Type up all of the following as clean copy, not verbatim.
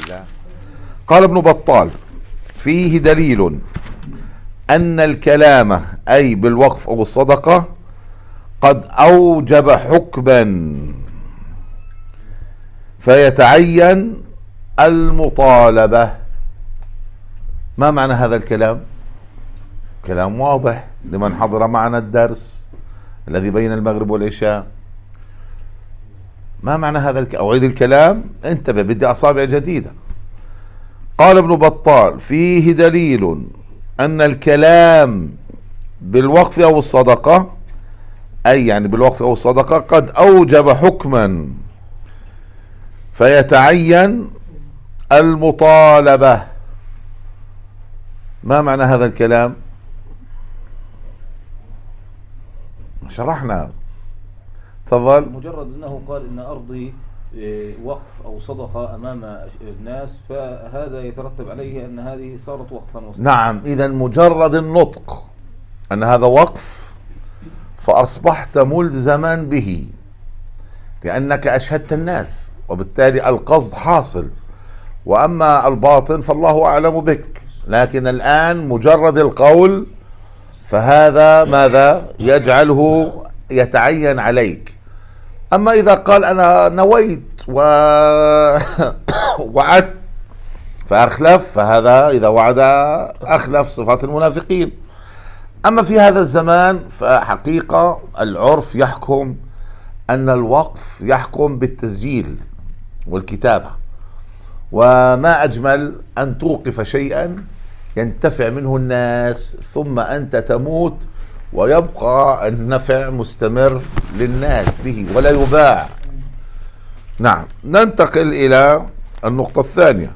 الله. قال ابن بطال: فيه دليل أن الكلام أي بالوقف أو الصدقة قد أوجب حكما فيتعين المطالبة. ما معنى هذا الكلام؟ كلام واضح لمن حضر معنا الدرس الذي بين المغرب والعشاء. ما معنى هذا أعيد الكلام؟ انتبه، بدي أصابع جديدة. قال ابن بطال: فيه دليل أن الكلام بالوقف أو الصدقة أي يعني بالوقف أو الصدقة قد أوجب حكما فيتعين المطالبة. ما معنى هذا الكلام؟ شرحنا. تفضل. مجرد أنه قال إن أرضي وقف أو صدقة أمام الناس، فهذا يترتب عليه أن هذه صارت وقفا وصدقة. نعم، إذا مجرد النطق أن هذا وقف فأصبحت ملزما به لأنك أشهدت الناس، وبالتالي القصد حاصل. وأما الباطن فالله أعلم بك، لكن الآن مجرد القول فهذا ماذا يجعله يتعين عليك. أما إذا قال أنا نويت ووعدت فأخلف، فهذا إذا وعد أخلف، صفات المنافقين. أما في هذا الزمان فحقيقة العرف يحكم أن الوقف يحكم بالتسجيل والكتابة، وما أجمل أن توقف شيئا ينتفع منه الناس ثم أنت تموت ويبقى النفع مستمر للناس به ولا يباع. نعم، ننتقل إلى النقطة الثانية.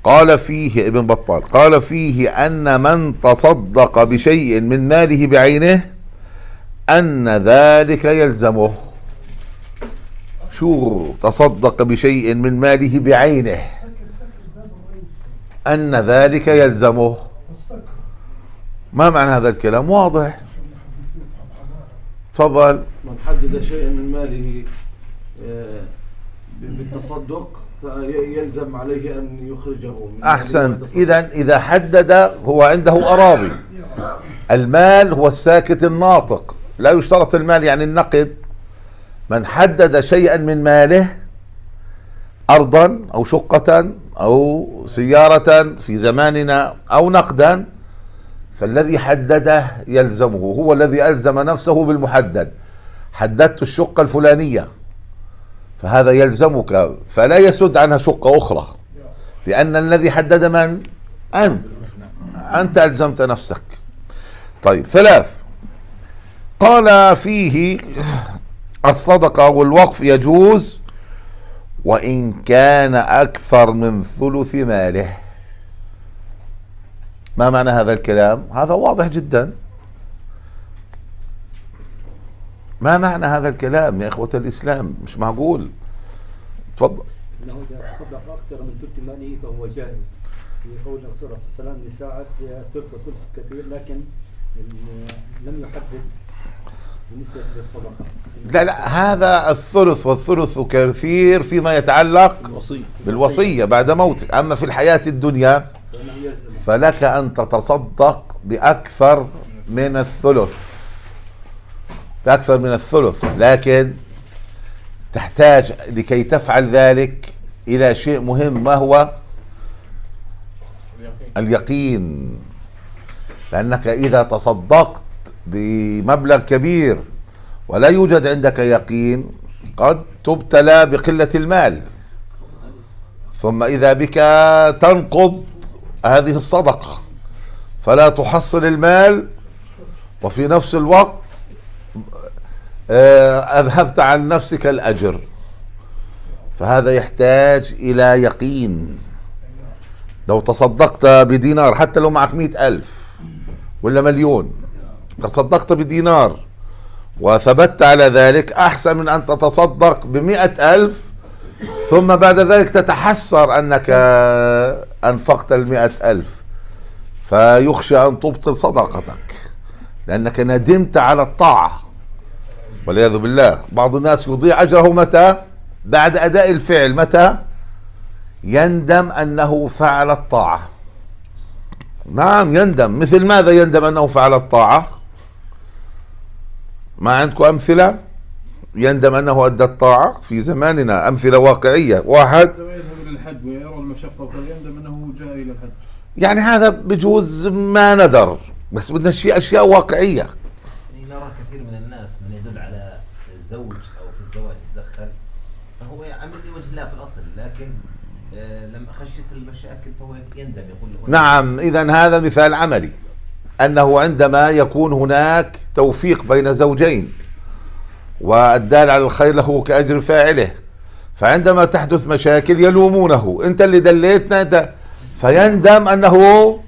قال فيه ابن بطال: قال فيه أن من تصدق بشيء من ماله بعينه أن ذلك يلزمه. شو تصدق بشيء من ماله بعينه أن ذلك يلزمه؟ ما معنى هذا الكلام؟ واضح. تفضل. من حدد شيئا من ماله بالتصدق فيلزم عليه أن يخرجه. أحسنت. إذا حدد، هو عنده أراضي، المال هو الساكت الناطق، لا يشترط المال يعني النقد. من حدد شيئا من ماله أرضا أو شقة أو سيارة في زماننا أو نقدا، فالذي حدده يلزمه، هو الذي ألزم نفسه بالمحدد. حددت الشقة الفلانية فهذا يلزمك، فلا يسد عنها شقة أخرى، لأن الذي حدد من؟ أنت ألزمت نفسك. طيب، ثلاث. قال فيه الصدقة والوقف يجوز وإن كان أكثر من ثلث ماله. ما معنى هذا الكلام؟ هذا واضح جدا. ما معنى هذا الكلام يا إخوة الإسلام؟ مش معقول. تفضل. إنه إذا تصدق أكثر من ثلث ماله فهو جائز، في قول الرسول صلى الله عليه وسلم لساعة ثلث وثلث كثير، لكن لم يحدد بالنسبة للصدقة. لا، هذا الثلث والثلث كثير فيما يتعلق بالوصية بعد موتك. أما في الحياة الدنيا فلك أن تتصدق بأكثر من الثلث، لكن تحتاج لكي تفعل ذلك إلى شيء مهم، ما هو؟ اليقين. لأنك إذا تصدقت بمبلغ كبير ولا يوجد عندك يقين قد تبتلى بقلة المال، ثم إذا بك تنقض هذه الصدقة فلا تحصل المال، وفي نفس الوقت أذهبت عن نفسك الأجر. فهذا يحتاج إلى يقين. لو تصدقت بدينار، حتى لو معك 100,000 ولا مليون، تصدقت بدينار وثبت على ذلك، أحسن من أن تتصدق ب100,000 ثم بعد ذلك تتحسر أنك أنفقت 100,000، فيخشى أن تبطل صدقتك لأنك ندمت على الطاعة والعياذ بالله. بعض الناس يضيع أجره متى؟ بعد أداء الفعل. متى؟ يندم أنه فعل الطاعة. نعم يندم. مثل ماذا يندم أنه فعل الطاعة؟ ما عندكم أمثلة؟ يندم أنه أدى الطاعة في زماننا، أمثلة واقعية. واحد يذهب إلى الحج ويرى المشقة ويندم أنه جاء إلى الحج. يعني هذا بجوز ما ندر، بس بدنا أشياء واقعية. يعني نرى كثير من الناس من يدل على الزوج أو في الزواج يتدخل، فهو عمل لوجه الله في الأصل، لكن لما خشيت المشاكل فهو يندم، يقول نعم، إذن هذا مثال عملي، أنه عندما يكون هناك توفيق بين زوجين والدال على الخير له كأجر فاعله، فعندما تحدث مشاكل يلومونه، أنت اللي دليتنا أنت، فيندم أنه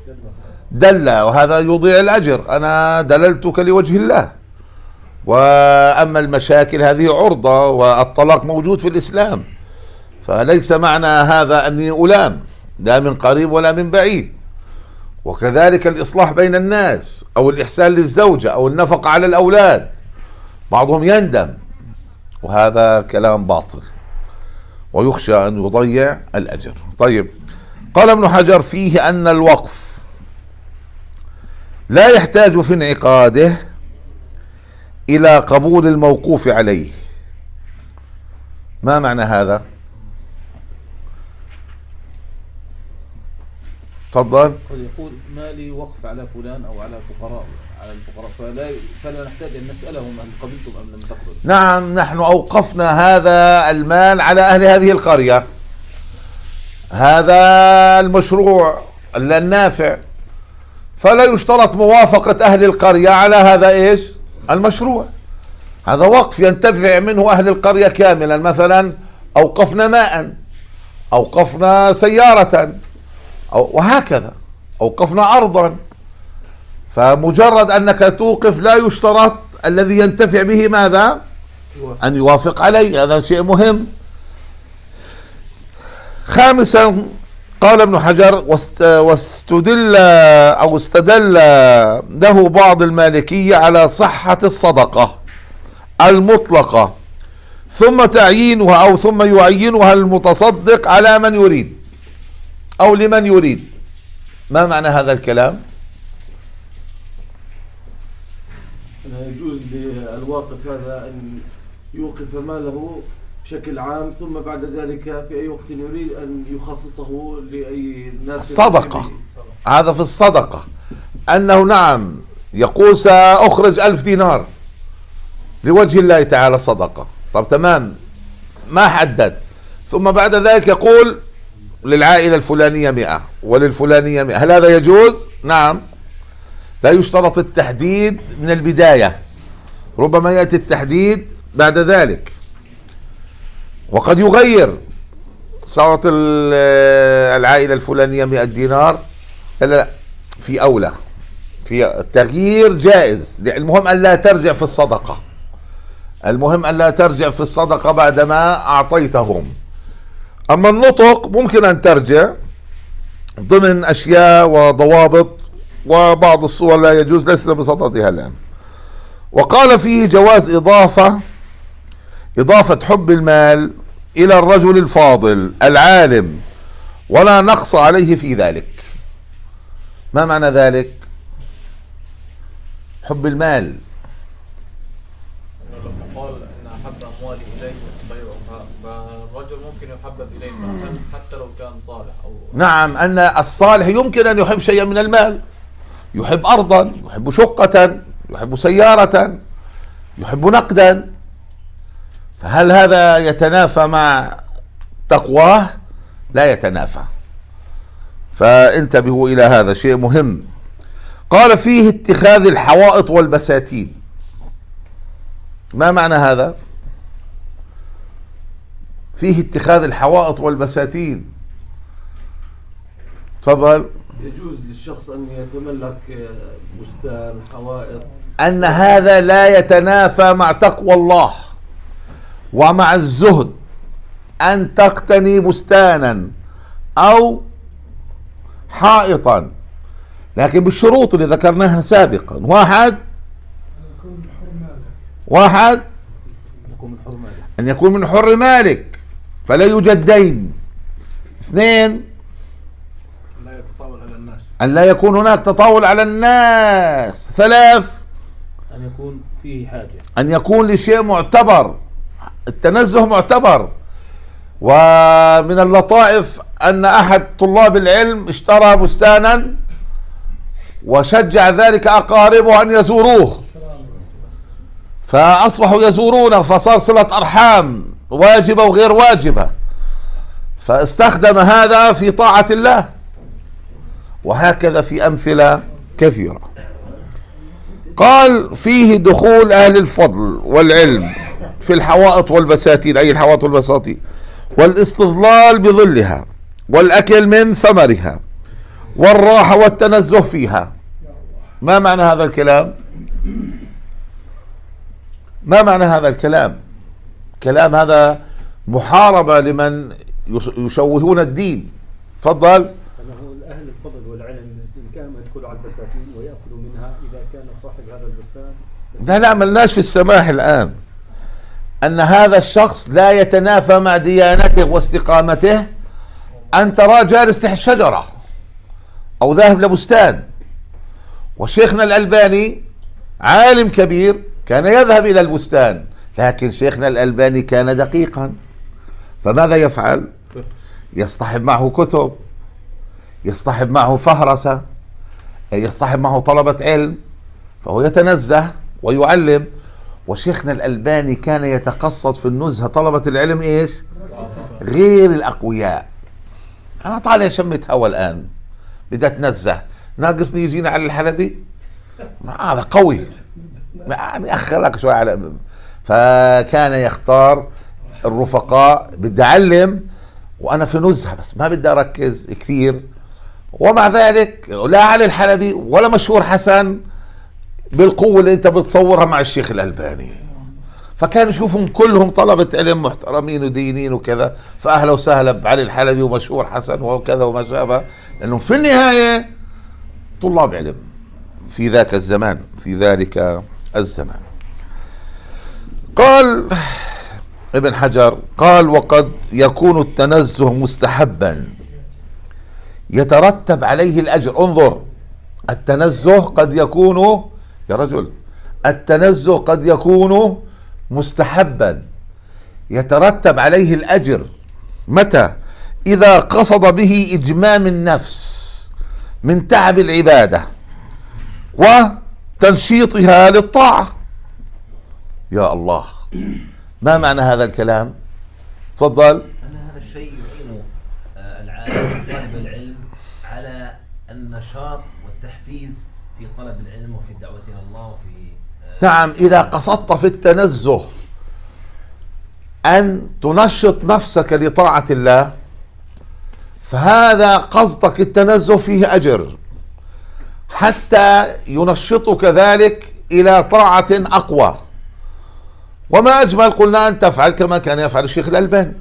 دل، وهذا يضيع الأجر، أنا دللتك لوجه الله. وأما المشاكل هذه عرضة، والطلاق موجود في الإسلام، فليس معنى هذا أني ألام لا من قريب ولا من بعيد. وكذلك الإصلاح بين الناس أو الإحسان للزوجة أو النفقة على الأولاد، بعضهم يندم، وهذا كلام باطل ويخشى أن يضيع الأجر. طيب، قال ابن حجر فيه أن الوقف لا يحتاج في انعقاده إلى قبول الموقوف عليه. ما معنى هذا؟ تفضل. قد يقول ما لي وقف على فلان أو على الفقراء فلا نحتاج أن نسألهم هل قبلتم أم لم تقبلوا. نعم، نحن أوقفنا هذا المال على أهل هذه القرية، هذا المشروع النافع، فلا يشترط موافقة أهل القرية على هذا إيش؟ المشروع. هذا وقف ينتفع منه أهل القرية كاملا. مثلا أوقفنا ماء، أوقفنا سيارة، وهكذا أوقفنا أرضا، فمجرد أنك توقف لا يشترط الذي ينتفع به ماذا؟ أن يوافق عليه. هذا شيء مهم. خامسا قال ابن حجر واستدل أو استدل له بعض المالكية على صحة الصدقة المطلقة ثم تعيينها أو ثم يعينها المتصدق على من يريد أو لمن يريد. ما معنى هذا الكلام؟ يجوز للواقف هذا أن يوقف ماله بشكل عام، ثم بعد ذلك في أي وقت يريد أن يخصصه لأي ناس. الصدقة، هذا في الصدقة، أنه نعم يقول سأخرج 1000 دينار لوجه الله تعالى صدقة. طب تمام، ما حدد، ثم بعد ذلك يقول للعائلة الفلانية 100 وللفلانية 100. هل هذا يجوز؟ نعم، لا يشترط التحديد من البداية، ربما يأتي التحديد بعد ذلك، وقد يغير. سأعطي العائلة الفلانية 100 دينار، لا، في أولى، في التغيير جائز. المهم أن لا ترجع في الصدقة، المهم أن لا ترجع في الصدقة بعدما أعطيتهم. أما النطق ممكن أن ترجع ضمن أشياء وضوابط، وبعض الصور لا يجوز، لسنا بصددها الآن. وقال فيه جواز إضافة حب المال إلى الرجل الفاضل العالم ولا نقص عليه في ذلك. ما معنى ذلك؟ حب المال، لما قال ان احب اموالي اليه ضيعها، فالرجل ممكن يحبب اليه المال حتى لو كان صالح او نعم، أن الصالح يمكن أن يحب شيئا من المال، يحب أرضا، يحب شقة، يحب سيارة، يحب نقدا، فهل هذا يتنافى مع تقواه؟ لا يتنافى. فانتبهوا إلى هذا شيء مهم. قال فيه اتخاذ الحوائط والبساتين. ما معنى هذا؟ فيه اتخاذ الحوائط والبساتين. تفضل. يجوز للشخص أن يتملك بستان، حوائط، أن هذا لا يتنافى مع تقوى الله ومع الزهد، أن تقتني بستانا أو حائطا، لكن بالشروط اللي ذكرناها سابقا. واحد أن يكون من حر مالك فلا يوجد دين. اثنين، لا يتطاول على الناس. أن لا يكون هناك تطاول على الناس. ثلاث، أن يكون فيه حاجة. أن يكون لشيء معتبر. التنزه معتبر. ومن اللطائف أن أحد طلاب العلم اشترى بستانا وشجع ذلك أقاربه أن يزوروه، فأصبحوا يزورونه، فصار صلة أرحام واجبة وغير واجبة، فاستخدم هذا في طاعة الله. وهكذا في أمثلة كثيرة. قال فيه دخول أهل الفضل والعلم في الحوائط والبساتين، أي الحوائط والبساتين، والاستظلال بظلها، والأكل من ثمرها، والراحة والتنزه فيها. ما معنى هذا الكلام؟ ما معنى هذا الكلام؟ كلام هذا محاربة لمن يشوهون الدين. تفضل. أنه أهل الفضل والعلم بإمكانهم يدخلوا على البساتين ويأكلوا منها إذا كان صاحب هذا البستان. لا ملناش في السماح الآن. أن هذا الشخص لا يتنافى مع ديانته واستقامته أن تراه جالس تحت شجرة أو ذاهب لبستان. وشيخنا الألباني عالم كبير كان يذهب إلى البستان، لكن شيخنا الألباني كان دقيقا، فماذا يفعل؟ يصطحب معه كتب، يصطحب معه فهرسة، يصطحب معه طلبة علم، فهو يتنزه ويعلم. وشيخنا الألباني كان يتقصد في النزهة طلبة العلم إيش؟ غير الأقوياء. أنا طالع شمة هوا الآن بدي أتنزه، ناقصني يجينا على الحلبي؟ هذا قوي، يعني أخرك شوي على. فكان يختار الرفقاء، بدي أعلم وأنا في نزهة بس ما بدي أركز كثير، ومع ذلك لا علي الحلبي ولا مشهور حسن بالقوة اللي انت بتصورها مع الشيخ الألباني. فكان يشوفهم كلهم طلبة علم محترمين ودينين وكذا، فأهلا وسهلا بعلي الحلبي ومشهور حسن وكذا وما شابه، لأنهم في النهاية طلاب علم في ذاك الزمان، في ذلك الزمان. قال ابن حجر، قال وقد يكون التنزه مستحبا يترتب عليه الأجر. انظر، التنزه قد يكون، يا رجل، التنزه قد يكون مستحبا يترتب عليه الأجر. متى؟ إذا قصد به إجمام النفس من تعب العبادة وتنشيطها للطاعة. يا الله، ما معنى هذا الكلام؟ تفضل. أن هذا الشيء يعين العالم طالب العلم على النشاط والتحفيز في طلب العلم وفي الدعوة إلى الله وفي نعم، إذا قصدت في التنزه أن تنشط نفسك لطاعة الله، فهذا قصدك التنزه فيه أجر، حتى ينشطك ذلك إلى طاعة أقوى. وما أجمل قلنا أن تفعل كما كان يفعل الشيخ الألباني.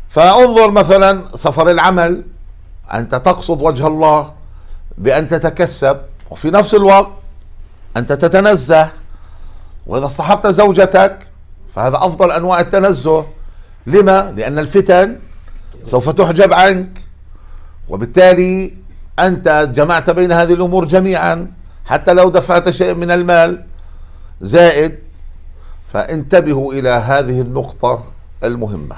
فانظر مثلا سفر العمل، أنت تقصد وجه الله بأن تتكسب، وفي نفس الوقت أنت تتنزه. وإذا اصطحبت زوجتك فهذا أفضل أنواع التنزه. لما؟ لأن الفتن سوف تحجب عنك، وبالتالي أنت جمعت بين هذه الأمور جميعا، حتى لو دفعت شيء من المال زائد. فانتبهوا إلى هذه النقطة المهمة.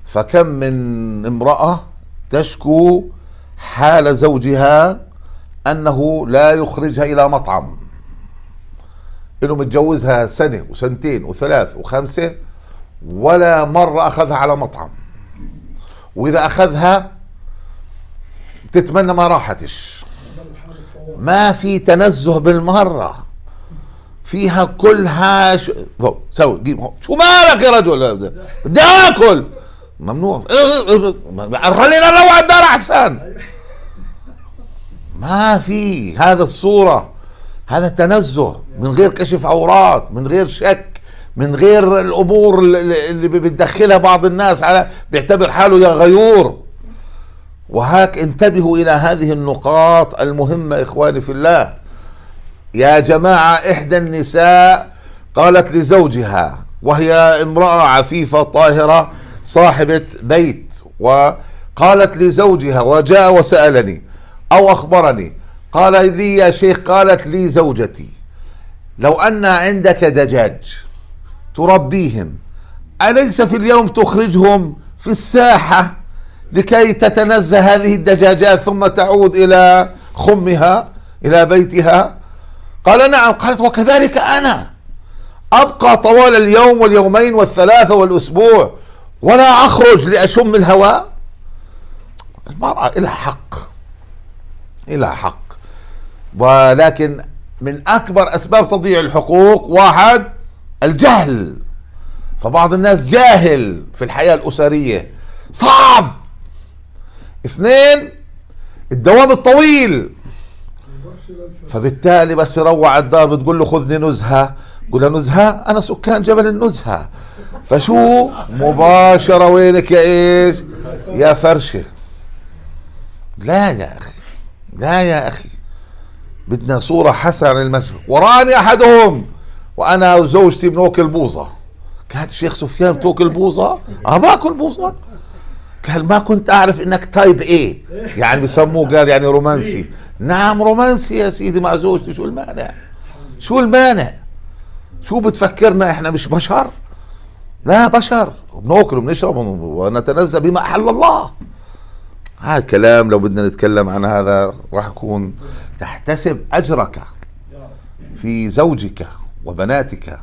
فكم من امرأة تشكو حال زوجها أنه لا يخرجها إلى مطعم، إنه متجوزها سنة وسنتين وثلاث وخمسة ولا مرة أخذها على مطعم، وإذا أخذها تتمنى ما راحتش. ما في تنزه بالمرة، فيها كلها سوي جيب شو مالك يا رجل، بدي آكل، ممنوع، خلينا نروح الدار أحسن. ما في هذا الصورة، هذا تنزه من غير كشف عورات، من غير شك، من غير الأمور اللي بتدخلها بعض الناس على بيعتبر حاله يا غيور. وهاك انتبهوا إلى هذه النقاط المهمة إخواني في الله. يا جماعة، إحدى النساء قالت لزوجها، وهي امرأة عفيفة طاهرة صاحبة بيت قالت لزوجها وجاء وسألني أو أخبرني، قال لي يا شيخ، قالت لي زوجتي لو أن عندك دجاج تربيهم، أليس في اليوم تخرجهم في الساحة لكي تتنزه هذه الدجاجات ثم تعود إلى خمها إلى بيتها؟ قال نعم. قالت وكذلك أنا أبقى طوال اليوم واليومين والثلاثة والأسبوع ولا أخرج لأشم الهواء. المرأة لها حق، لها حق، ولكن من أكبر أسباب تضييع الحقوق واحد الجهل. فبعض الناس جاهل في الحياة الأسرية صعب. اثنين الدوام الطويل، فبالتالي بس يروع الدار بتقول له خذني نزهة، قول له نزهة؟ أنا سكان جبل النزهة. فشو مباشرة وينك يا إيش يا فرشة؟ لا يا أخي، لا يا أخي، بدنا صورة حسنة للمشهد. وراني أحدهم وأنا وزوجتي بناكل بوظة. قال الشيخ سفيان بتاكل بوظة؟ باكل بوظة. قال ما كنت أعرف إنك تايب إيه، يعني بسموه، قال يعني رومانسي. نعم رومانسي يا سيدي مع زوجتي، شو المانع؟ شو المانع؟ شو بتفكرنا إحنا مش بشر؟ لا بشر، وبناكل وبنشرب ونتنزه بما أحل الله. هذا الكلام لو بدنا نتكلم عن هذا راح يكون تحتسب أجرك في زوجك وبناتك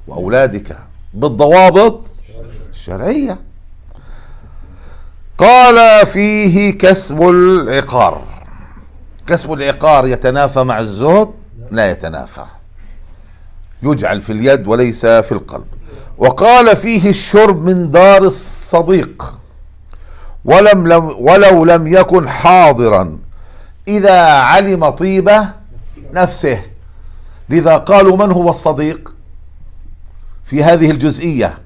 وأولادك بالضوابط الشرعية. قال فيه كسب العقار. كسب العقار يتنافى مع الزهد؟ لا يتنافى، يجعل في اليد وليس في القلب. وقال فيه الشرب من دار الصديق ولو لم يكن حاضرا إذا علم طيبة نفسه. لذا قالوا من هو الصديق في هذه الجزئية؟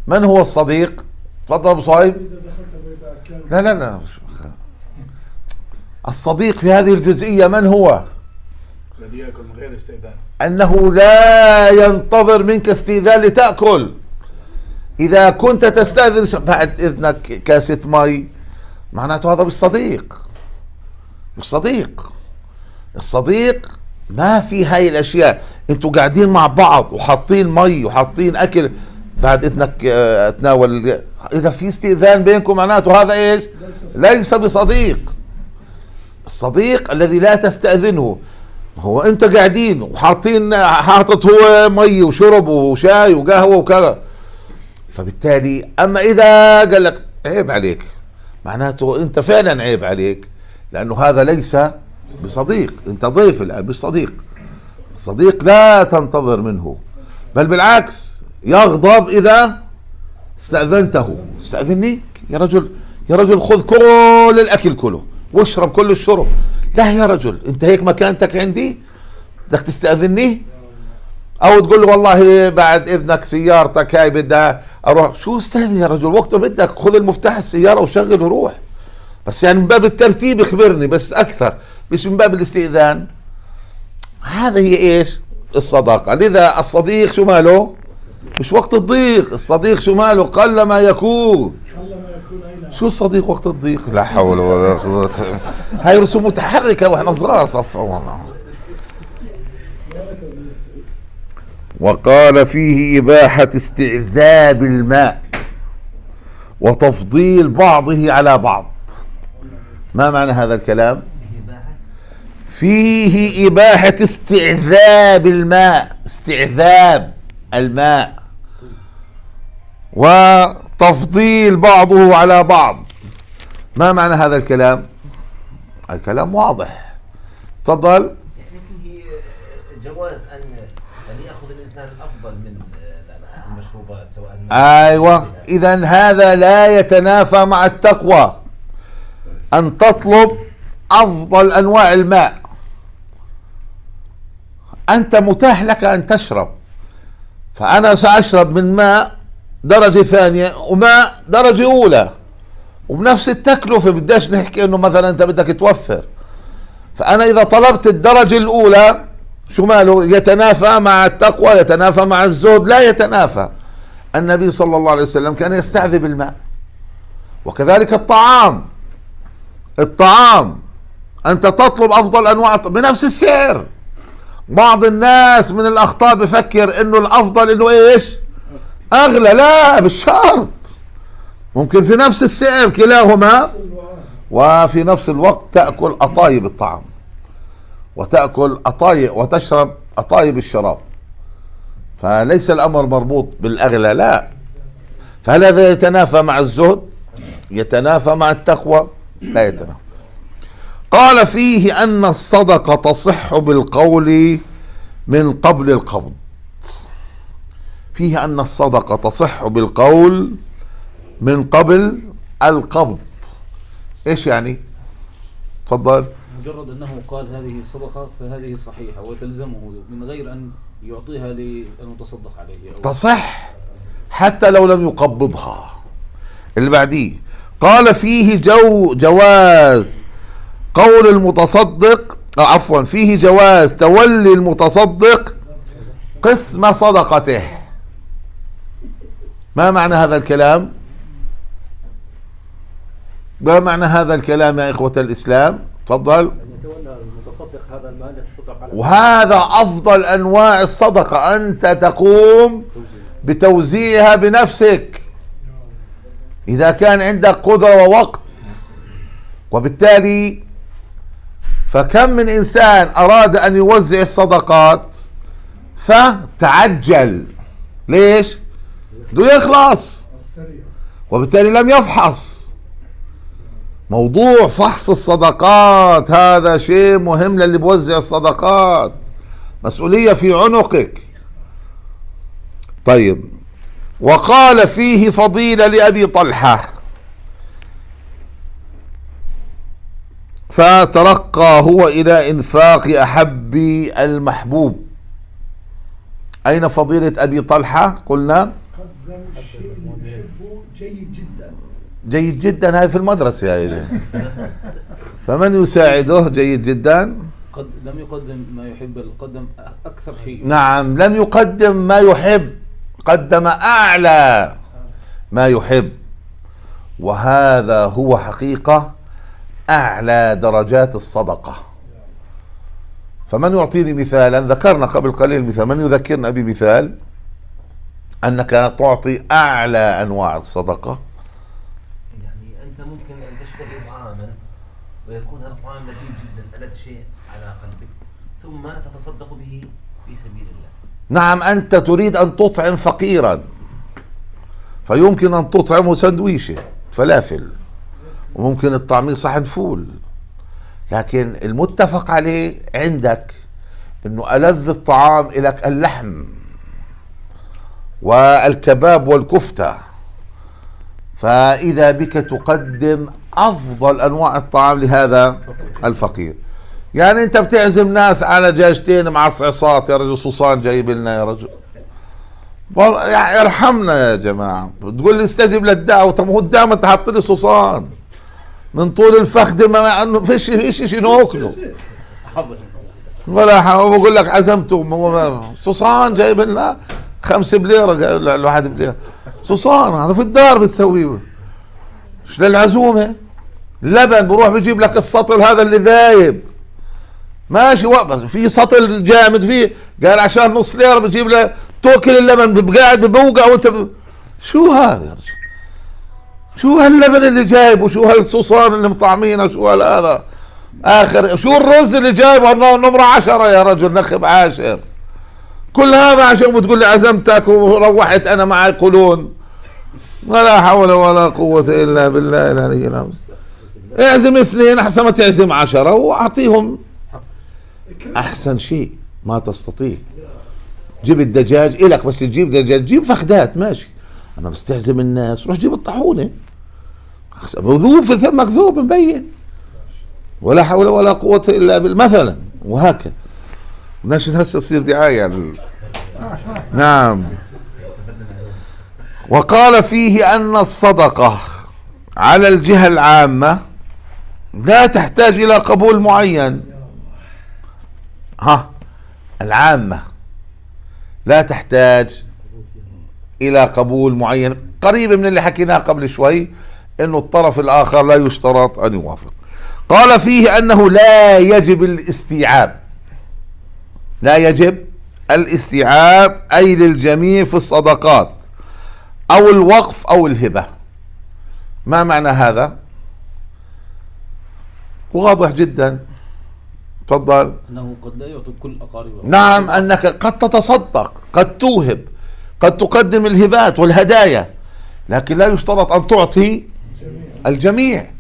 من هو الصديق؟ تفضل أبو صهيب. لا لا لا، الصديق في هذه الجزئية من هو؟ الذي يأكل من غير استئذان، أنه لا ينتظر منك استئذان لتأكل. إذا كنت تستأذن بعد إذنك كاسة مي، معناته هذا بالصديق. بالصديق، الصديق ما في هاي الأشياء. أنتوا قاعدين مع بعض وحاطين مي وحاطين أكل، بعد إذنك أتناول. إذا في استئذان بينكم معناته هذا إيش؟ ليس بصديق. الصديق الذي لا تستأذنه، هو أنت قاعدين وحاطين، حاطط هو مي وشرب وشاي وقهوة وكذا. فبالتالي أما إذا قال لك عيب عليك، معناته أنت فعلا عيب عليك، لأنه هذا ليس بصديق. أنت ضيف الآن مش صديق. الصديق لا تنتظر منه، بل بالعكس يغضب إذا استأذنته. استأذني يا رجل، يا رجل خذ كل الأكل كله واشرب كل الشرب. لا يا رجل، أنت هيك مكانتك عندي بدك تستأذني؟ أو تقول له والله بعد إذنك سيارتك هاي بدها أروح. شو استأذن يا رجل؟ وقته بدك خذ المفتاح السيارة وشغل وروح. بس يعني من باب الترتيب اخبرني بس أكثر، مش من باب الاستئذان. هذا هي إيش؟ الصداقة. لذا الصديق شو ماله؟ مش وقت الضيق. الصديق شو ماله؟ قل ما يكون. شو الصديق وقت الضيق؟ لا حول ولا قوة. هاي رسوم متحركة واحنا صغار صفوا. وقال فيه إباحة استعذاب الماء وتفضيل بعضه على بعض. ما معنى هذا الكلام؟ فيه إباحة استعذاب الماء، استعذاب الماء، وتفضيل بعضه على بعض. ما معنى هذا الكلام؟ الكلام واضح. تفضل. يعني فيه جواز أن يأخذ الإنسان الأفضل من المشروبات سواء. أيوة، إذن هذا لا يتنافى مع التقوى. أن تطلب أفضل أنواع الماء، أنت متاح لك أن تشرب. فأنا سأشرب من ماء درجة ثانية وماء درجة أولى وبنفس التكلفة. بداش نحكي إنه مثلا أنت بدك توفر. فأنا إذا طلبت الدرجة الأولى شو ماله؟ يتنافى مع التقوى، يتنافى مع الزهد؟ لا يتنافى. النبي صلى الله عليه وسلم كان يستعذب الماء. وكذلك الطعام، الطعام انت تطلب افضل انواع بنفس السعر. بعض الناس من الاخطاء بفكر انه الافضل انه ايش؟ اغلى. لا، بالشرط ممكن في نفس السعر كلاهما وفي نفس الوقت تأكل أطايب الطعام وتأكل أطايب وتشرب أطايب الشراب، فليس الأمر مربوط بالأغلى. لا، فهل هذا يتنافى مع الزهد؟ يتنافى مع التقوى؟ لا يتنافى. قال فيه أن الصدقة تصح بالقول من قبل القبض. فيه أن الصدقة تصح بالقول من قبل القبض. ايش يعني؟ تفضل. مجرد أنه قال هذه صدقة فهذه صحيحة وتلزمه من غير أن يعطيها للمتصدق عليه أو تصح حتى لو لم يقبضها. اللي بعديه قال فيه جواز قول المتصدق، عفوا، فيه جواز تولي المتصدق قسم صدقته. ما معنى هذا الكلام؟ ما معنى هذا الكلام يا إخوة الإسلام؟ تفضل. أن يتولى المتصدق هذا المال يتصدق على وهذا أفضل أنواع الصدقة، أنت تقوم بتوزيعها بنفسك إذا كان عندك قدرة ووقت. وبالتالي فكم من إنسان أراد أن يوزع الصدقات فتعجل. ليش؟ بده يخلص، وبالتالي لم يفحص. موضوع فحص الصدقات هذا شيء مهم للي بوزع الصدقات، مسؤولية في عنقك. طيب، وقال فيه فضيلة لأبي طلحة فترقى هو إلى إنفاق أحب المحبوب. أين فضيلة أبي طلحة؟ قلنا قدم الشيء اللي بيحبه جيد جدا. جيد جدا، هاي في المدرسة يا فمن يساعده جيد جدا. قد لم يقدم ما يحب بل قدم أكثر شيء. نعم، لم يقدم ما يحب، قدم أعلى ما يحب، وهذا هو حقيقة أعلى درجات الصدقة. فمن يعطيني مثالا؟ ذكرنا قبل قليل مثال، من يذكرنا بمثال أنك تعطي أعلى أنواع الصدقة؟ يعني أنت ممكن أن تشتري طعاما ويكون هذا الطعام لذيذ جدا، ألذ شيء على قلبك، ثم تتصدق به في سبيل الله. نعم، أنت تريد أن تطعم فقيرا فيمكن أن تطعمه سندويشة فلافل، وممكن تطعميه صحن فول، لكن المتفق عليه عندك أنه ألذ الطعام لك اللحم والكباب والكفتة، فإذا بك تقدم أفضل أنواع الطعام لهذا الفقير. يعني أنت بتعزم ناس على دجاجتين مع صعصات يا رجل، صوصان جايب لنا يا رجل، والله يعني ارحمنا يا جماعة. بتقول لي استجب للدعوة، طب هو الدعوة انت حط لي صوصان من طول الفخذ، ما انه فيش شيء ناكله ولا بقول لك عزمته صوصان جايب لنا 5 بليرة، قال 1 بليرة صوصان، هذا في الدار بتسويه، مش للعزومة. اللبن بروح بجيب لك السطل هذا اللي ذايب ماشي، بس في سطل جامد فيه، قال عشان نص ليرة بجيب له توكل اللبن، قاعد ببوقع وانت شو هذا يا رجل؟ شو هاللبن اللي جايب، وشو هالصوصان اللي مطعمينه، شو هذا اخر، شو الرز اللي جايبه نمرة 10 يا رجل، نخب 10، كل هذا عشان بتقول لي عزمتك وروحت انا معي قولون. ولا حول ولا قوة الا بالله العلي العظيم. اعزم 2 احسن ما تعزم 10، واعطيهم احسن شيء ما تستطيع. جيب الدجاج إلك، بس تجيب دجاج جيب فخدات ماشي، انا بستعزم الناس روح جيب الطاحونه ذوب في ثمك، ذوب مبين. ولا حول ولا قوة الا بالله مثلا، وهكذا. بدناش هسه تصير دعاية نعم. وقال فيه أن الصدقة على الجهة العامة لا تحتاج إلى قبول معين. العامة لا تحتاج إلى قبول معين، قريب من اللي حكيناه قبل شوي، إنه الطرف الآخر لا يشترط أن يوافق. قال فيه أنه لا يجب الاستيعاب، لا يجب الاستيعاب أي للجميع في الصدقات أو الوقف أو الهبة. ما معنى هذا؟ واضح جدا. تفضل. أنه قد لا يعطي كل أقاربه. نعم، أنك قد تتصدق، قد توهب، قد تقدم الهبات والهدايا، لكن لا يشترط أن تعطي الجميع.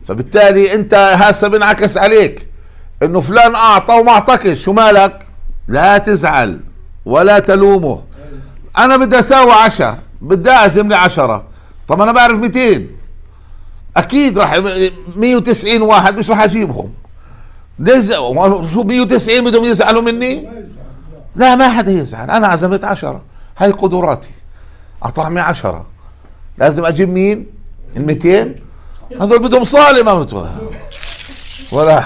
فبالتالي أنت هسه بنعكس عليك إنه فلان أعطى وما أعطاكش، شو مالك؟ لا تزعل ولا تلومه. أنا بدي أساوي 10، بدي أعزم لي 10، طب أنا بعرف 200، أكيد راح 190 واحد مش راح أجيبهم. شو 190 بدهم يزعلوا مني؟ لا، ما حدا يزعل. أنا عزمت 10، هاي قدراتي، أطعمي 10، لازم أجيب مين؟ 200؟ هذول بدهم صالة ما ولا